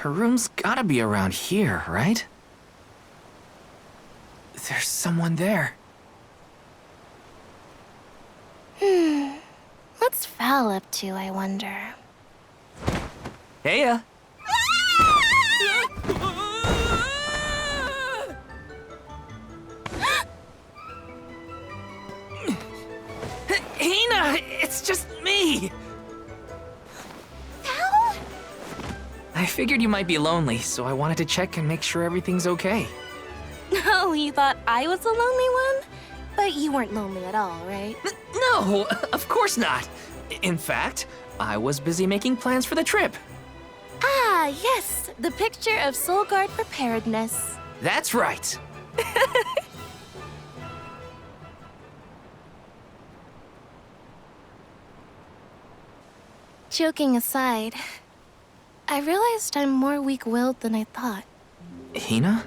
Her room's gotta be around here, right? There's someone there. What's Val up to, I wonder? Heya! Hina! It's just me! Val? I figured you might be lonely, so I wanted to check and make sure everything's okay. Oh, you thought I was the lonely one? But you weren't lonely at all, right? No, of course not. In fact, I was busy making plans for the trip. Ah, yes, the picture of Soul Guard preparedness. That's right. Joking aside, I realized I'm more weak-willed than I thought. Hina?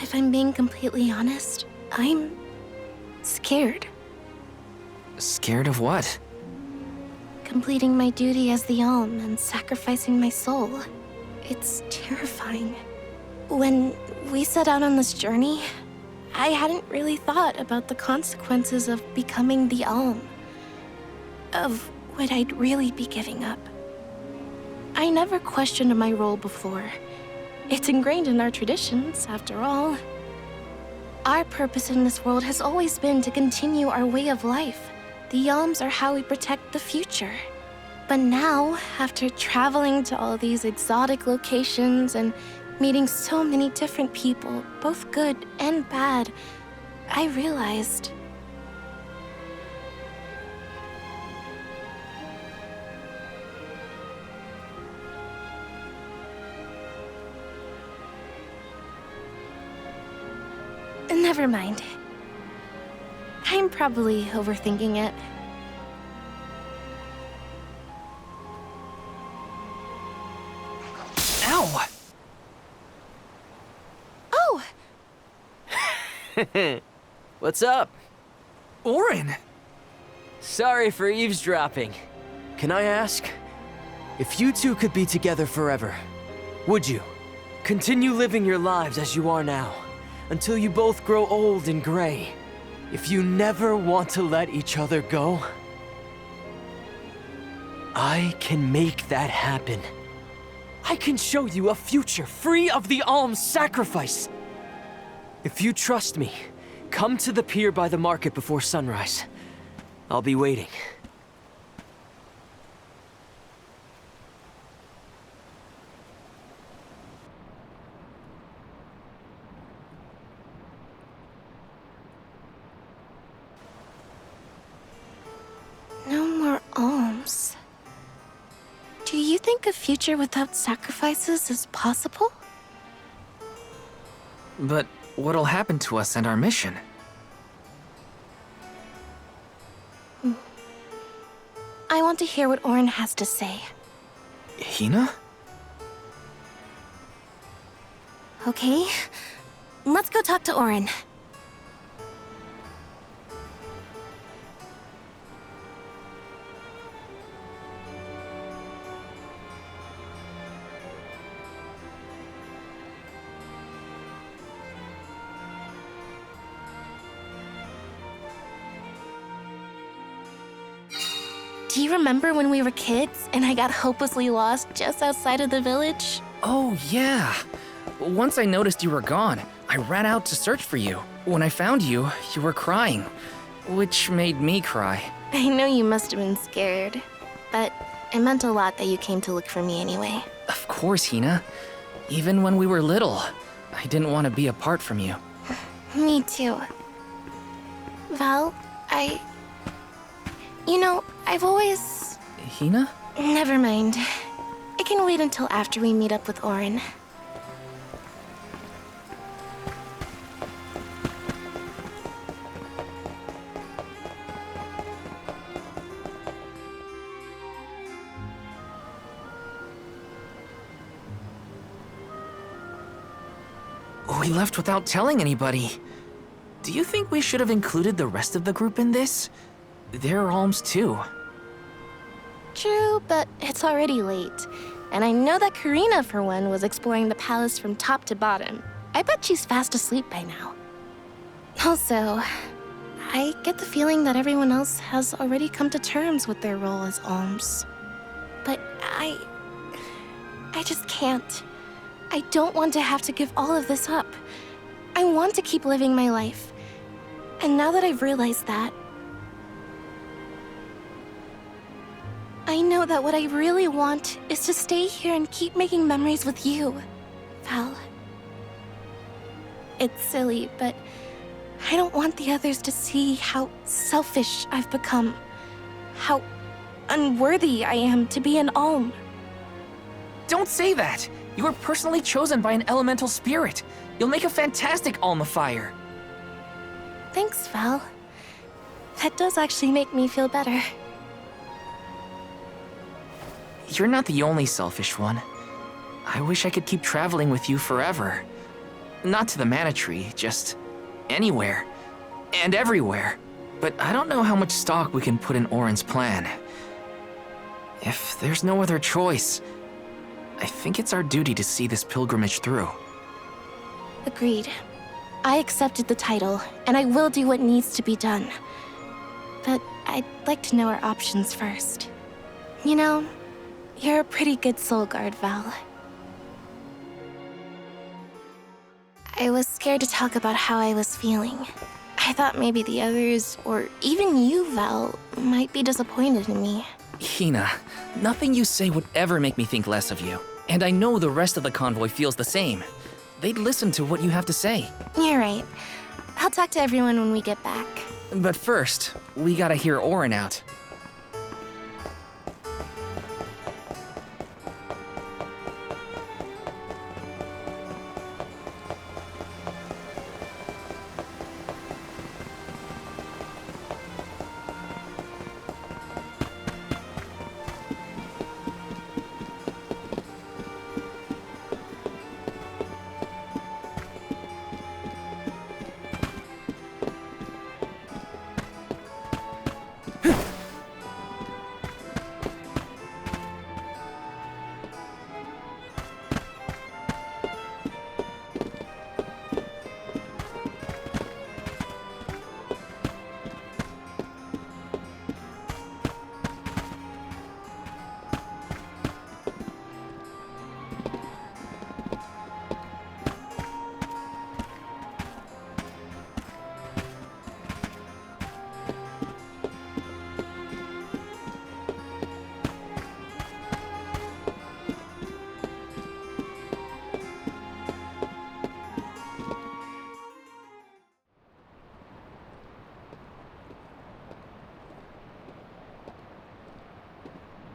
If I'm being completely honest, I'm scared. Scared of what? Completing my duty as the Alm and sacrificing my soul. It's terrifying. When we set out on this journey, I hadn't really thought about the consequences of becoming the Alm. Of what I'd really be giving up. I never questioned my role before. It's ingrained in our traditions, after all. Our purpose in this world has always been to continue our way of life. The Alms are how we protect the future. But now, after traveling to all these exotic locations and meeting so many different people, both good and bad, I realized... Never mind. I'm probably overthinking it. Ow! Oh! What's up? Orin! Sorry for eavesdropping. Can I ask? If you two could be together forever, would you? Continue living your lives as you are now, until you both grow old and gray. If you never want to let each other go, I can make that happen. I can show you a future free of the Alm's sacrifice. If you trust me, come to the pier by the market before sunrise. I'll be waiting. No more alms. Do you think a future without sacrifices is possible? But what'll happen to us and our mission? I want to hear what Orin has to say. Hina? Okay, let's go talk to Orin. Do you remember when we were kids and I got hopelessly lost just outside of the village? Oh, yeah. Once I noticed you were gone, I ran out to search for you. When I found you, you were crying, which made me cry. I know you must have been scared, but it meant a lot that you came to look for me anyway. Of course, Hina. Even when we were little, I didn't want to be apart from you. Me too. Val, You know, I've always... Hina? Never mind. It can wait until after we meet up with Orin. We left without telling anybody. Do you think we should have included the rest of the group in this? They're alms too. True, but it's already late. And I know that Karina, for one, was exploring the palace from top to bottom. I bet she's fast asleep by now. Also, I get the feeling that everyone else has already come to terms with their role as alms. But I just can't. I don't want to have to give all of this up. I want to keep living my life. And now that I've realized that, I know that what I really want is to stay here and keep making memories with you, Val. It's silly, but I don't want the others to see how selfish I've become. How unworthy I am to be an alm. Don't say that! You were personally chosen by an elemental spirit. You'll make a fantastic almifier. Thanks, Val. That does actually make me feel better. You're not the only selfish one. I wish I could keep traveling with you forever. Not to the Mana Tree, just anywhere. And everywhere. But I don't know how much stock we can put in Orin's plan. If there's no other choice, I think it's our duty to see this pilgrimage through. Agreed. I accepted the title, and I will do what needs to be done. But I'd like to know our options first. You know, you're a pretty good soul guard, Val. I was scared to talk about how I was feeling. I thought maybe the others, or even you, Val, might be disappointed in me. Hina, nothing you say would ever make me think less of you. And I know the rest of the convoy feels the same. They'd listen to what you have to say. You're right. I'll talk to everyone when we get back. But first, we gotta hear Orin out.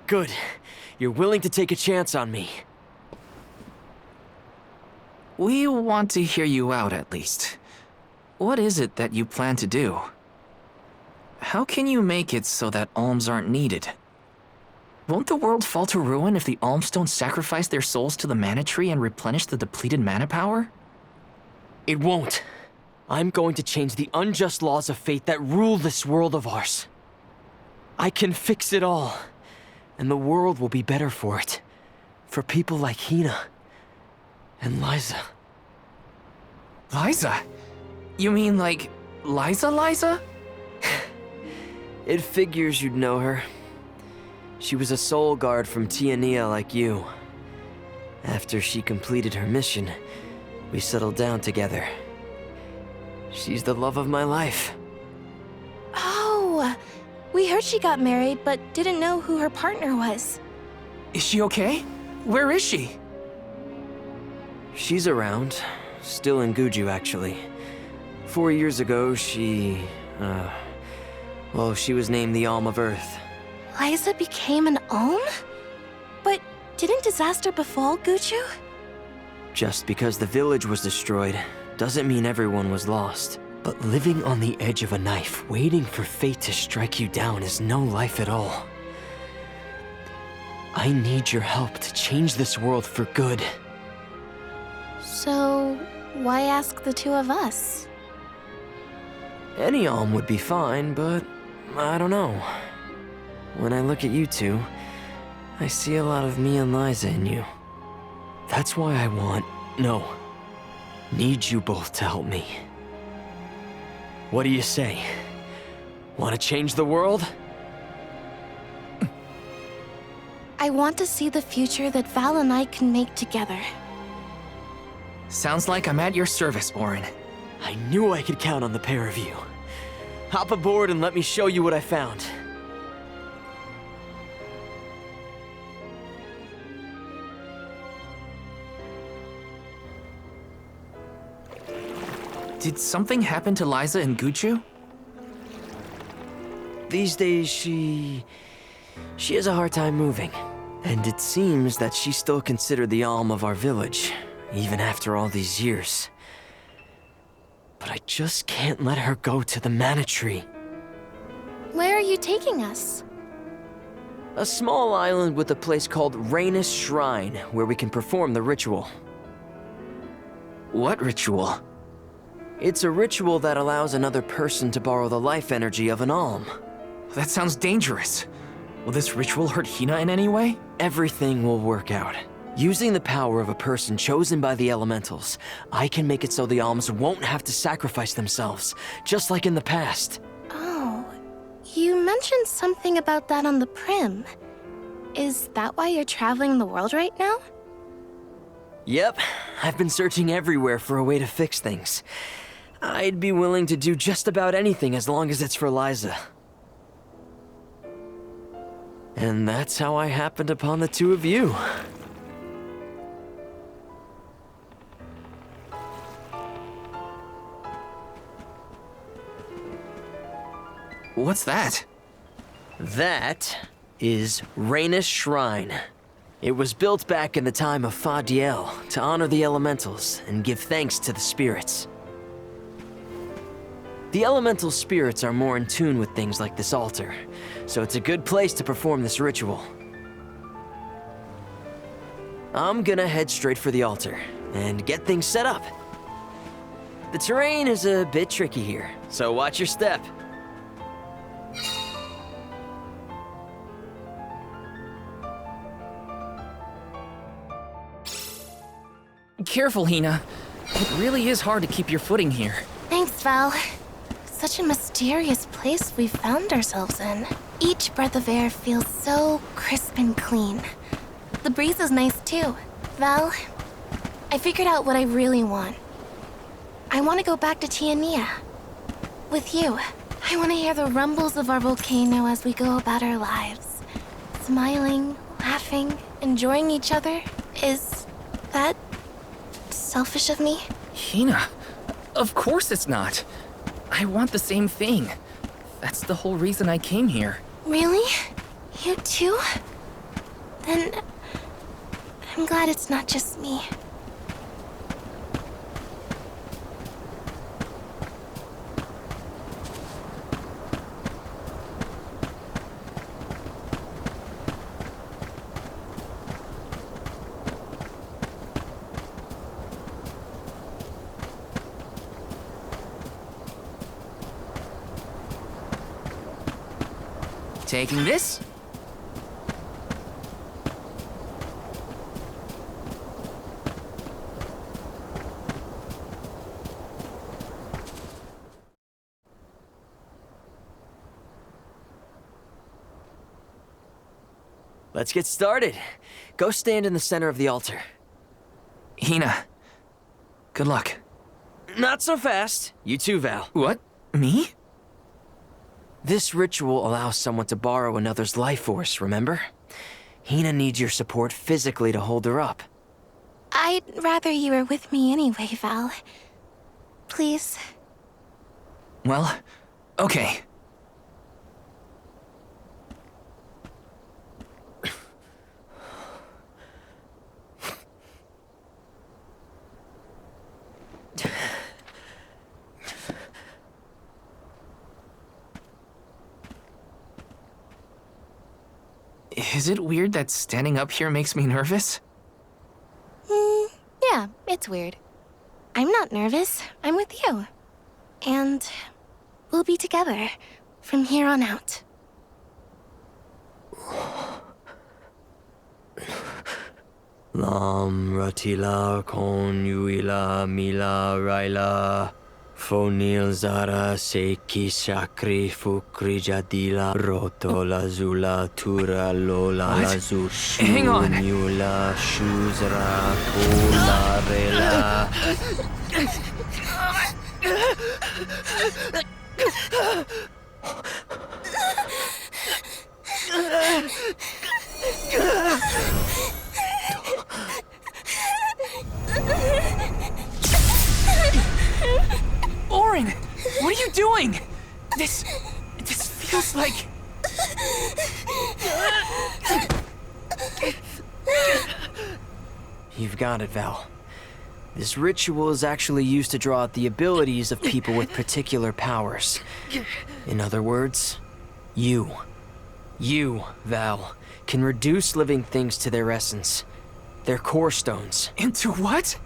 Good. You're willing to take a chance on me. We want to hear you out, at least. What is it that you plan to do? How can you make it so that alms aren't needed? Won't the world fall to ruin if the alms don't sacrifice their souls to the Mana Tree and replenish the depleted mana power? It won't. I'm going to change the unjust laws of fate that rule this world of ours. I can fix it all. And the world will be better for it. For people like Hina. And Liza. Liza? You mean like Liza? It figures you'd know her. She was a soul guard from Tiania like you. After she completed her mission, we settled down together. She's the love of my life. Oh, we heard she got married, but didn't know who her partner was. Is she okay? Where is she? She's around. Still in Guju, actually. 4 years ago, she was named the Alm of Earth. Liza became an alm? But didn't disaster befall Guju? Just because the village was destroyed doesn't mean everyone was lost. But living on the edge of a knife, waiting for fate to strike you down is no life at all. I need your help to change this world for good. So, why ask the two of us? Any alm would be fine, but I don't know. When I look at you two, I see a lot of me and Liza in you. That's why I need you both to help me. What do you say? Want to change the world? I want to see the future that Val and I can make together. Sounds like I'm at your service, Orin. I knew I could count on the pair of you. Hop aboard and let me show you what I found. Did something happen to Liza and Guchu? These days, she has a hard time moving. And it seems that she's still considered the alm of our village, even after all these years. But I just can't let her go to the Mana Tree. Where are you taking us? A small island with a place called Rainus Shrine, where we can perform the ritual. What ritual? It's a ritual that allows another person to borrow the life energy of an alm. That sounds dangerous. Will this ritual hurt Hina in any way? Everything will work out. Using the power of a person chosen by the elementals, I can make it so the alms won't have to sacrifice themselves, just like in the past. Oh, you mentioned something about that on the Prim. Is that why you're traveling the world right now? Yep, I've been searching everywhere for a way to fix things. I'd be willing to do just about anything as long as it's for Liza. And that's how I happened upon the two of you. What's that? That is Rainus Shrine. It was built back in the time of Fadiel to honor the elementals and give thanks to the spirits. The elemental spirits are more in tune with things like this altar, so it's a good place to perform this ritual. I'm gonna head straight for the altar and get things set up. The terrain is a bit tricky here, so watch your step. Careful, Hina. It really is hard to keep your footing here. Thanks, Val. Such a mysterious place we've found ourselves in. Each breath of air feels so crisp and clean. The breeze is nice too. Val, I figured out what I really want. I want to go back to Tiania. With you. I want to hear the rumbles of our volcano as we go about our lives. Smiling, laughing, enjoying each other. Is that selfish of me? Hina, of course it's not. I want the same thing. That's the whole reason I came here. Really? You too? Then I'm glad it's not just me. Taking this? Let's get started. Go stand in the center of the altar. Hina, good luck. Not so fast. You too, Val. What? Me? This ritual allows someone to borrow another's life force, remember? Hina needs your support physically to hold her up. I'd rather you were with me anyway, Val. Please. Well, okay. Is it weird that standing up here makes me nervous? Yeah, it's weird. I'm not nervous. I'm with you. And we'll be together from here on out. Lam ratila kon yuila mila raila. Fonil zara seki shakri fukri jadila roto la zula tura lola What? la zu Hang on. nyula shuzra kola rela. Orin! What are you doing? This feels like... You've got it, Val. This ritual is actually used to draw out the abilities of people with particular powers. In other words, you, Val, can reduce living things to their essence, their core stones. Into what?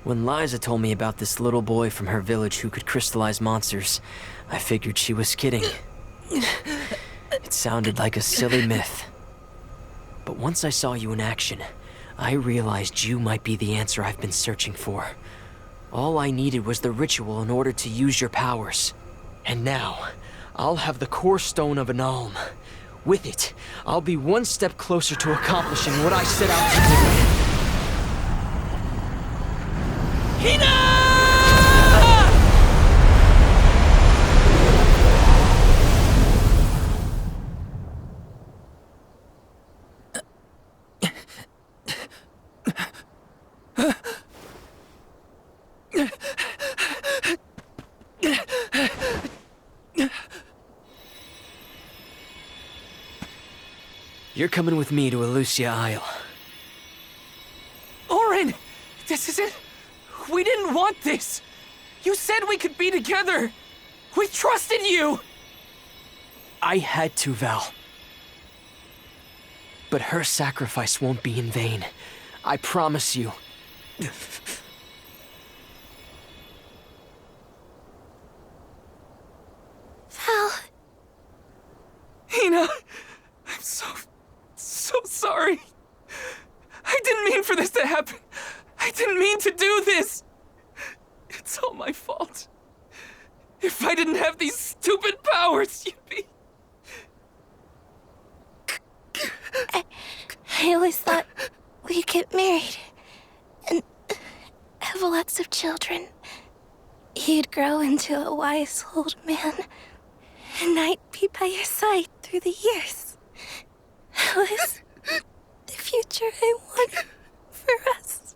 When Liza told me about this little boy from her village who could crystallize monsters, I figured she was kidding. It sounded like a silly myth. But once I saw you in action, I realized you might be the answer I've been searching for. All I needed was the ritual in order to use your powers. And now, I'll have the core stone of an alm. With it, I'll be one step closer to accomplishing what I set out to do. Hina! You're coming with me to Elusia Isle. Orin! This isn't... We didn't want this! You said we could be together! We trusted you! I had to, Val. But her sacrifice won't be in vain. I promise you. Val, Hina, I'm so sorry. I didn't mean for this to happen. I didn't mean to do this. It's all my fault. If I didn't have these stupid powers, you'd be... I always thought we'd get married and have lots of children. You'd grow into a wise old man, and I'd be by your side through the years. That was the future I wanted for us.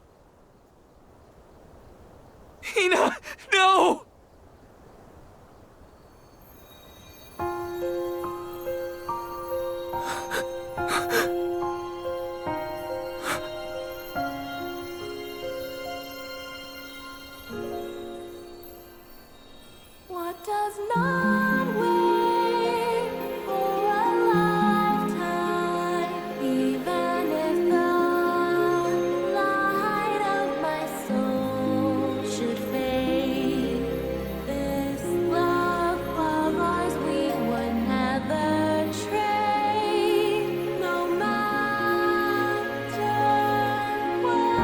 Hina, no! What does not wait for a lifetime, even if the light of my soul should fade? This love of ours we would never trade, no matter what.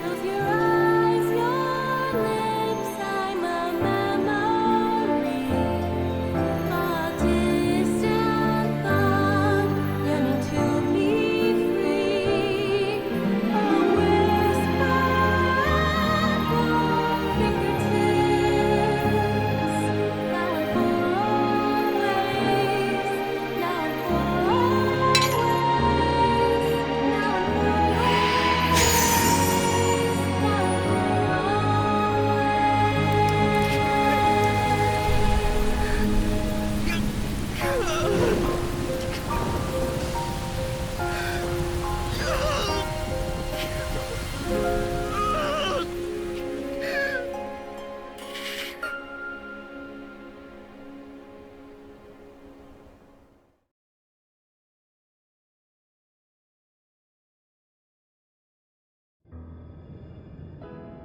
Close your eyes, your lips, I'm a memory, a distant thought, yearning to be free, a whisper at your fingertips, now and for always, now and for always, now and for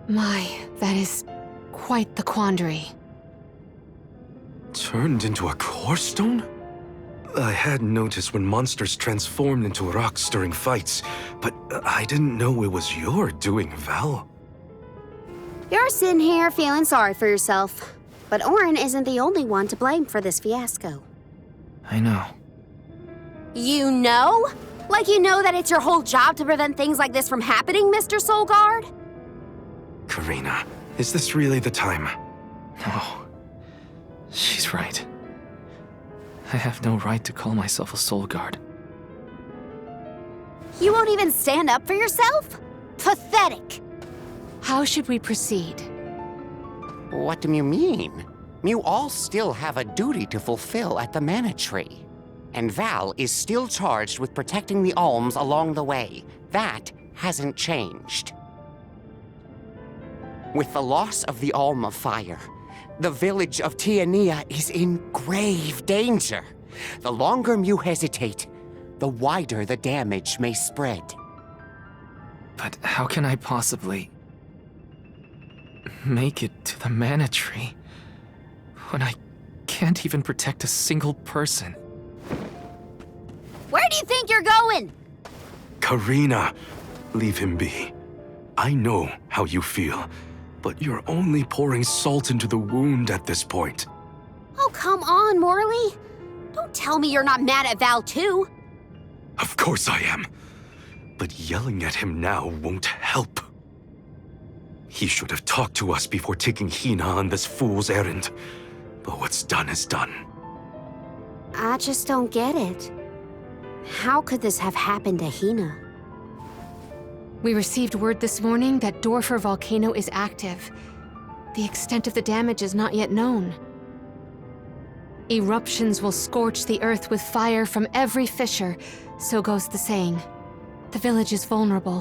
My, that is quite the quandary. Turned into a core stone? I had noticed when monsters transformed into rocks during fights, but I didn't know it was your doing, Val. You're sitting here feeling sorry for yourself. But Orin isn't the only one to blame for this fiasco. I know. You know? Like you know that it's your whole job to prevent things like this from happening, Mr. Soulguard? Karina, is this really the time? No. She's right. I have no right to call myself a soul guard. You won't even stand up for yourself? Pathetic! How should we proceed? What do you mean? You all still have a duty to fulfill at the Mana Tree. And Val is still charged with protecting the alms along the way. That hasn't changed. With the loss of the Alm of Fire, the village of Tiania is in grave danger. The longer you hesitate, the wider the damage may spread. But how can I possibly make it to the Mana Tree when I can't even protect a single person? Where do you think you're going? Karina, leave him be. I know how you feel, but you're only pouring salt into the wound at this point. Oh, come on, Morley. Don't tell me you're not mad at Val, too. Of course I am. But yelling at him now won't help. He should have talked to us before taking Hina on this fool's errand. But what's done is done. I just don't get it. How could this have happened to Hina? We received word this morning that Dorfer Volcano is active. The extent of the damage is not yet known. Eruptions will scorch the earth with fire from every fissure, so goes the saying. The village is vulnerable.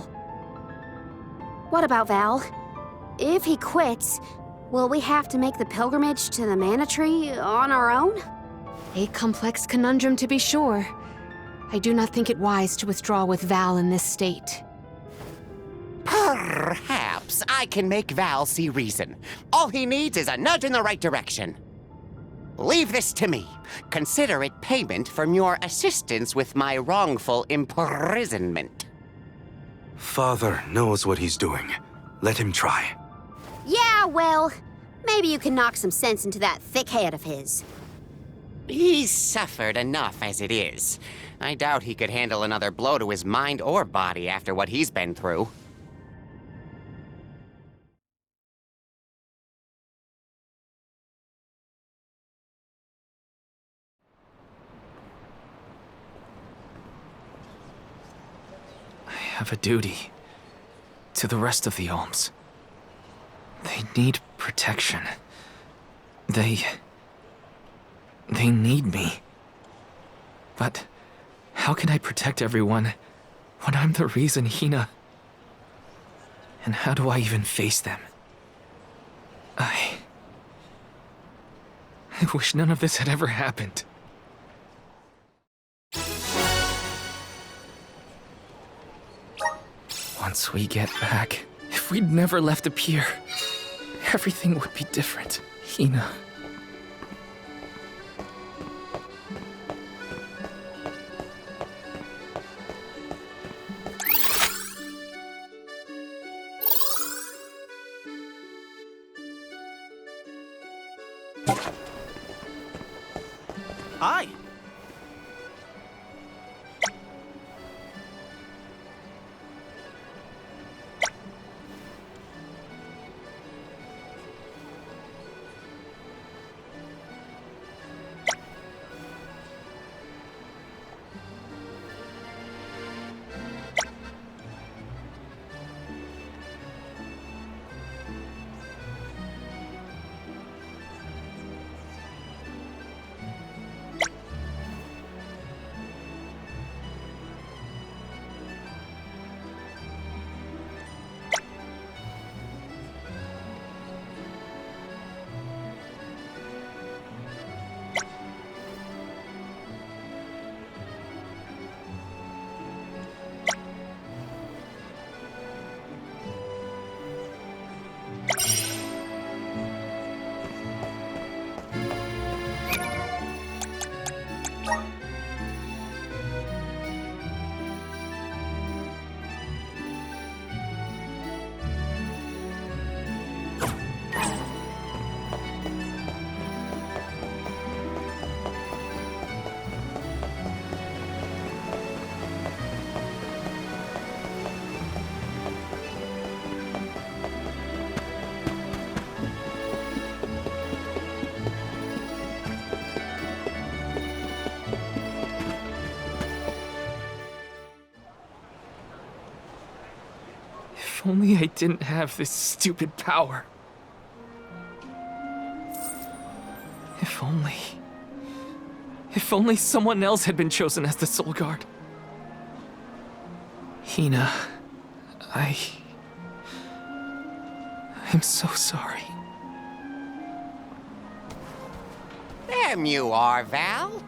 What about Val? If he quits, will we have to make the pilgrimage to the Mana Tree on our own? A complex conundrum to be sure. I do not think it wise to withdraw with Val in this state. Perhaps I can make Val see reason. All he needs is a nudge in the right direction. Leave this to me. Consider it payment from your assistance with my wrongful imprisonment. Father knows what he's doing. Let him try. Yeah, well, maybe you can knock some sense into that thick head of his. He's suffered enough as it is. I doubt he could handle another blow to his mind or body after what he's been through. I have a duty to the rest of the alms. They need protection. They need me. But how can I protect everyone when I'm the reason Hina... And how do I even face them? I wish none of this had ever happened. Once we get back, if we'd never left the pier, everything would be different. Hina. Hi. If only I didn't have this stupid power. If only... If only someone else had been chosen as the Soul Guard. Hina, I'm so sorry. There you are, Val.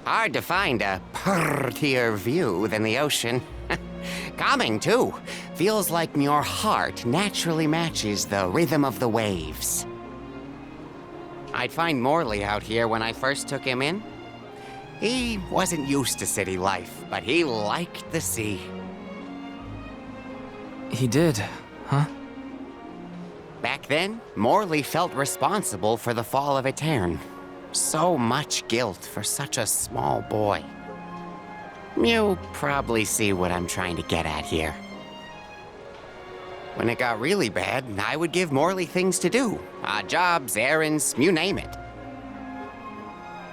Hard to find a prettier view than the ocean. Calming, too. Feels like your heart naturally matches the rhythm of the waves. I'd find Morley out here when I first took him in. He wasn't used to city life, but he liked the sea. He did, huh? Back then, Morley felt responsible for the fall of Etern. So much guilt for such a small boy. You probably see what I'm trying to get at here. When it got really bad, I would give Morley things to do. Odd jobs, errands, you name it.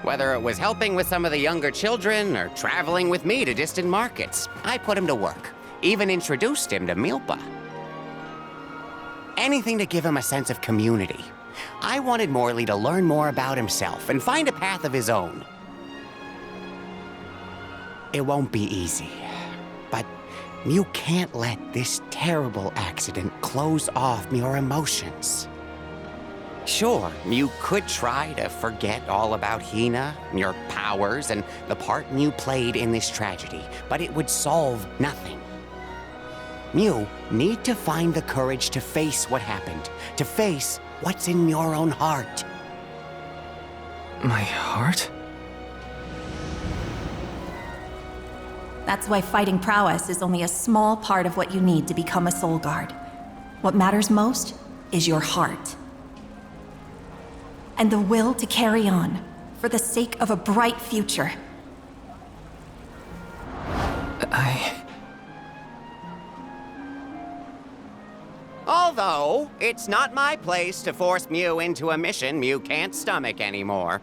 Whether it was helping with some of the younger children or traveling with me to distant markets, I put him to work. Even introduced him to Milpa. Anything to give him a sense of community. I wanted Morley to learn more about himself and find a path of his own. It won't be easy, but you can't let this terrible accident close off your emotions. Sure, you could try to forget all about Hina, your powers, and the part you played in this tragedy, but it would solve nothing. You need to find the courage to face what happened, to face what's in your own heart. My heart? That's why fighting prowess is only a small part of what you need to become a Soul Guard. What matters most is your heart. And the will to carry on, for the sake of a bright future. Although, it's not my place to force Mew into a mission Mew can't stomach anymore.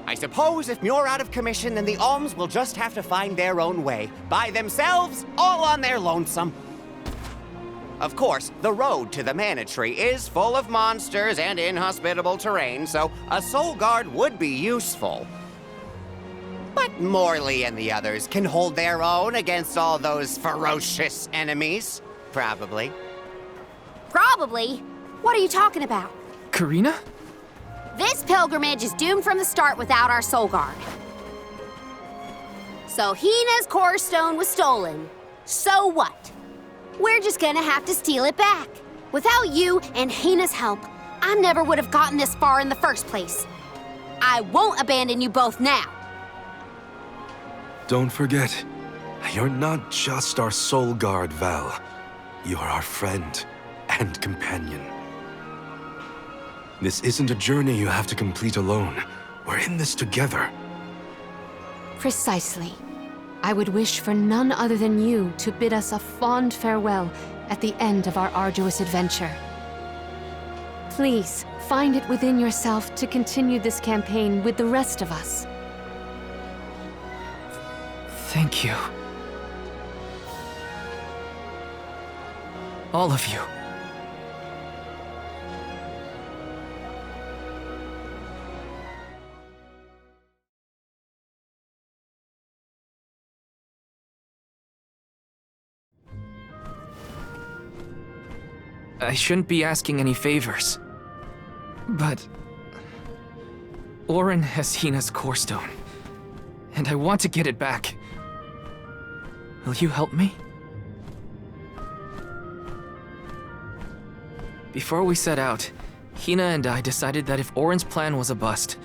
I suppose if Mew're out of commission, then the Alms will just have to find their own way, by themselves, all on their lonesome. Of course, the road to the Mana Tree is full of monsters and inhospitable terrain, so a Soul Guard would be useful. But Morley and the others can hold their own against all those ferocious enemies. Probably. Probably? What are you talking about? Karina? This pilgrimage is doomed from the start without our Soul Guard. So Hina's core stone was stolen. So what? We're just gonna have to steal it back. Without you and Hina's help, I never would have gotten this far in the first place. I won't abandon you both now. Don't forget, you're not just our Soul Guard, Val. You're our friend and companion. This isn't a journey you have to complete alone. We're in this together. Precisely. I would wish for none other than you to bid us a fond farewell at the end of our arduous adventure. Please, find it within yourself to continue this campaign with the rest of us. Thank you. All of you. I shouldn't be asking any favors, but Orin has Hina's core stone, and I want to get it back. Will you help me? Before we set out, Hina and I decided that if Orin's plan was a bust,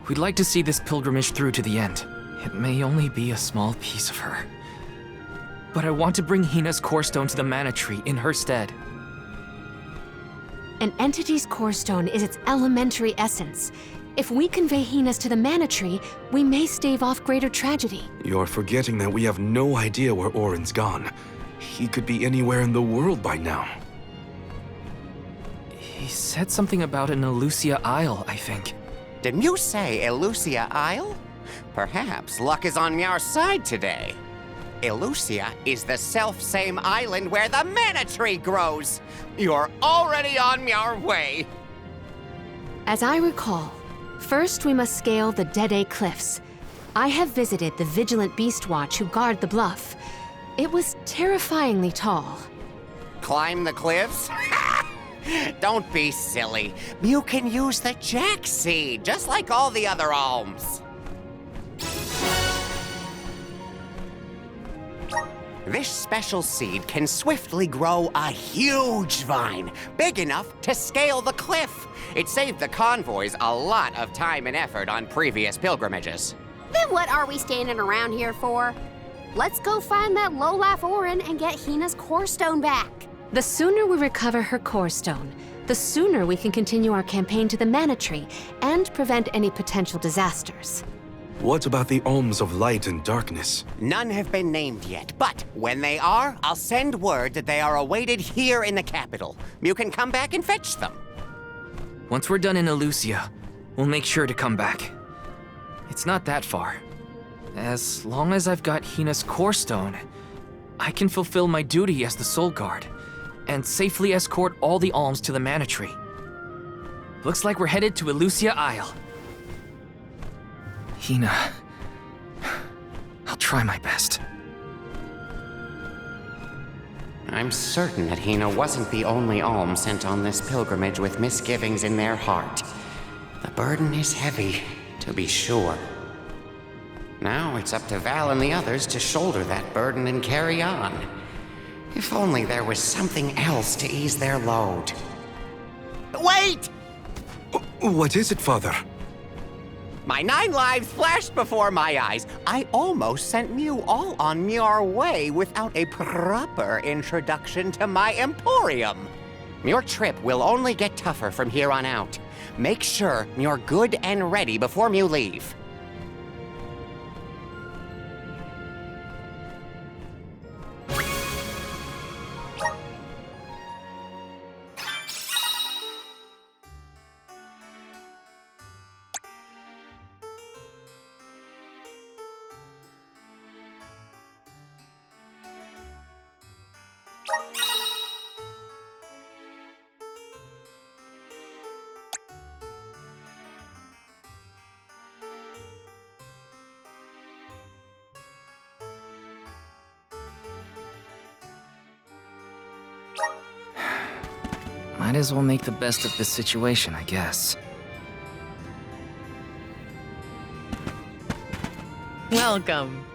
we'd like to see this pilgrimage through to the end. It may only be a small piece of her, but I want to bring Hina's core stone to the Mana Tree in her stead. An entity's core stone is its elementary essence. If we convey Hina's to the Mana Tree, we may stave off greater tragedy. You're forgetting that we have no idea where Orin's gone. He could be anywhere in the world by now. He said something about an Elusia Isle, I think. Didn't you say Elusia Isle? Perhaps luck is on our side today. Elusia is the self-same island where the mana tree grows. You're already on your way. As I recall, first we must scale the Dead Cliffs. I have visited the Vigilant Beast Watch who guard the bluff. It was terrifyingly tall. Climb the cliffs? Don't be silly. You can use the Jack Seed, just like all the other alms. This special seed can swiftly grow a huge vine, big enough to scale the cliff. It saved the convoys a lot of time and effort on previous pilgrimages. Then what are we standing around here for? Let's go find that lowlife Orin and get Hina's core stone back. The sooner we recover her core stone, the sooner we can continue our campaign to the Mana Tree and prevent any potential disasters. What about the alms of light and darkness? None have been named yet, but when they are, I'll send word that they are awaited here in the capital. You can come back and fetch them. Once we're done in Elusia, we'll make sure to come back. It's not that far. As long as I've got Hina's core stone, I can fulfill my duty as the Soul Guard and safely escort all the alms to the Mana Tree. Looks like we're headed to Elusia Isle. Hina, I'll try my best. I'm certain that Hina wasn't the only alm sent on this pilgrimage with misgivings in their heart. The burden is heavy, to be sure. Now it's up to Val and the others to shoulder that burden and carry on. If only there was something else to ease their load. Wait! What is it, Father? My 9 lives flashed before my eyes. I almost sent you all on your way without a proper introduction to my emporium. Your trip will only get tougher from here on out. Make sure you're good and ready before you leave. Might as well make the best of this situation, I guess. Welcome.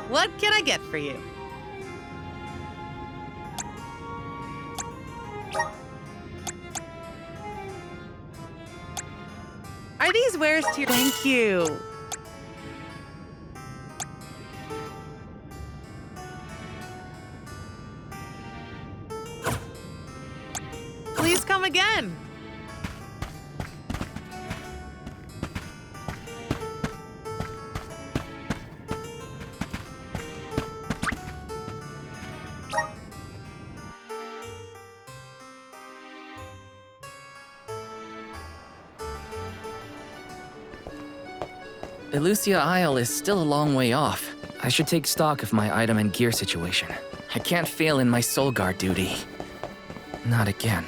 What can I get for you? Are these wares to your... Thank you. Please come again. Elusia Isle is still a long way off. I should take stock of my item and gear situation. I can't fail in my Soul Guard duty. Not again.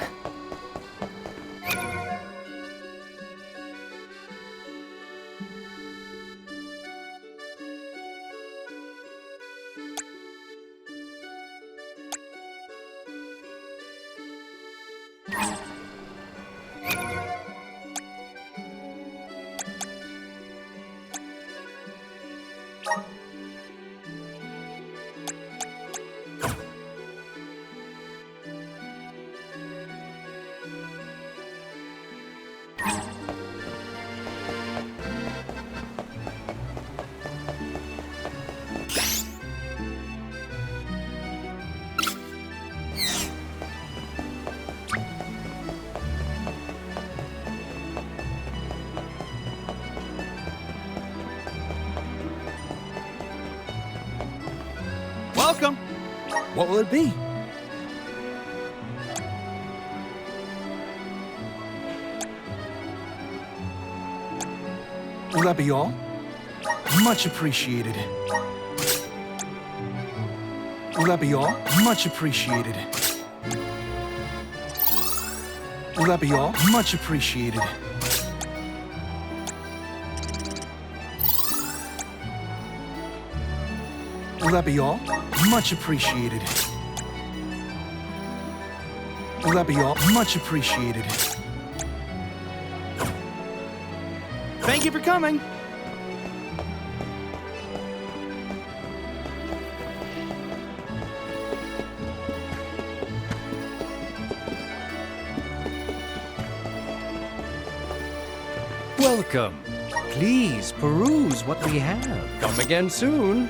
What will it be? Will that be all? Much appreciated. Will that be all? Much appreciated. Will that be all? Much appreciated. Will that be all? Much appreciated. Will that be all? Much appreciated. Thank you for coming. Welcome. Please peruse what we have. Come again soon.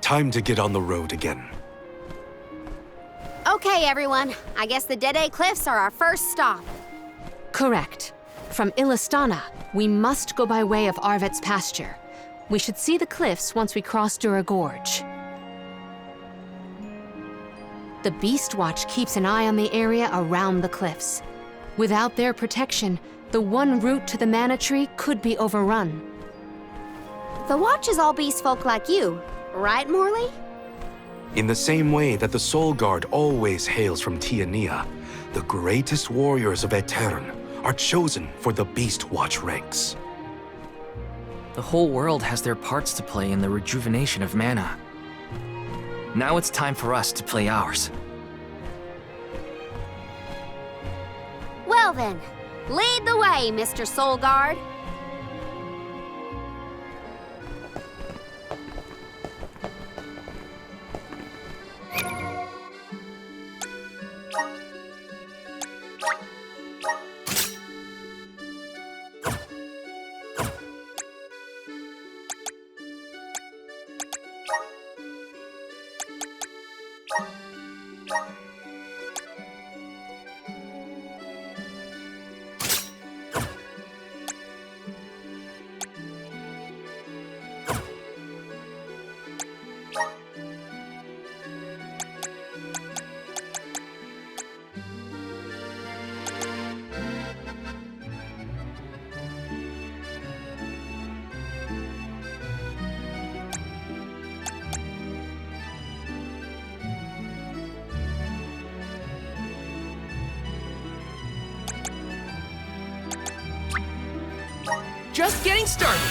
Time to get on the road again. Okay, everyone. I guess the Dead Cliffs are our first stop. Correct. From Illistana, we must go by way of Arvet's pasture. We should see the cliffs once we cross Dura Gorge. The Beast Watch keeps an eye on the area around the cliffs. Without their protection, the one route to the Mana Tree could be overrun. The Watch is all beast folk like you, right, Morley? In the same way that the Soul Guard always hails from Tiania, the greatest warriors of Aetern are chosen for the Beast Watch ranks. The whole world has their parts to play in the rejuvenation of mana. Now it's time for us to play ours. Well then, lead the way, Mr. Soul Guard. Just getting started.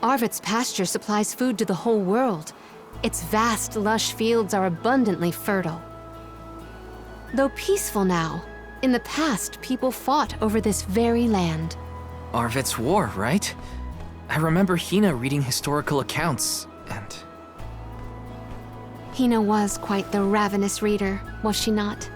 Arvet's pasture supplies food to the whole world. Its vast, lush fields are abundantly fertile. Though peaceful now, in the past people fought over this very land. Arvet's war, right? I remember Hina reading historical accounts, and... Hina was quite the ravenous reader, was she not?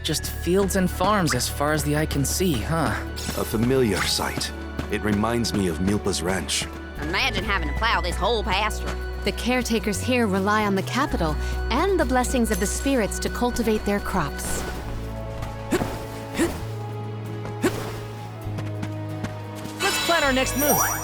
Just fields and farms as far as the eye can see, huh? A familiar sight. It reminds me of Milpa's ranch. Imagine having to plow this whole pasture. The caretakers here rely on the capital and the blessings of the spirits to cultivate their crops. Let's plan our next move.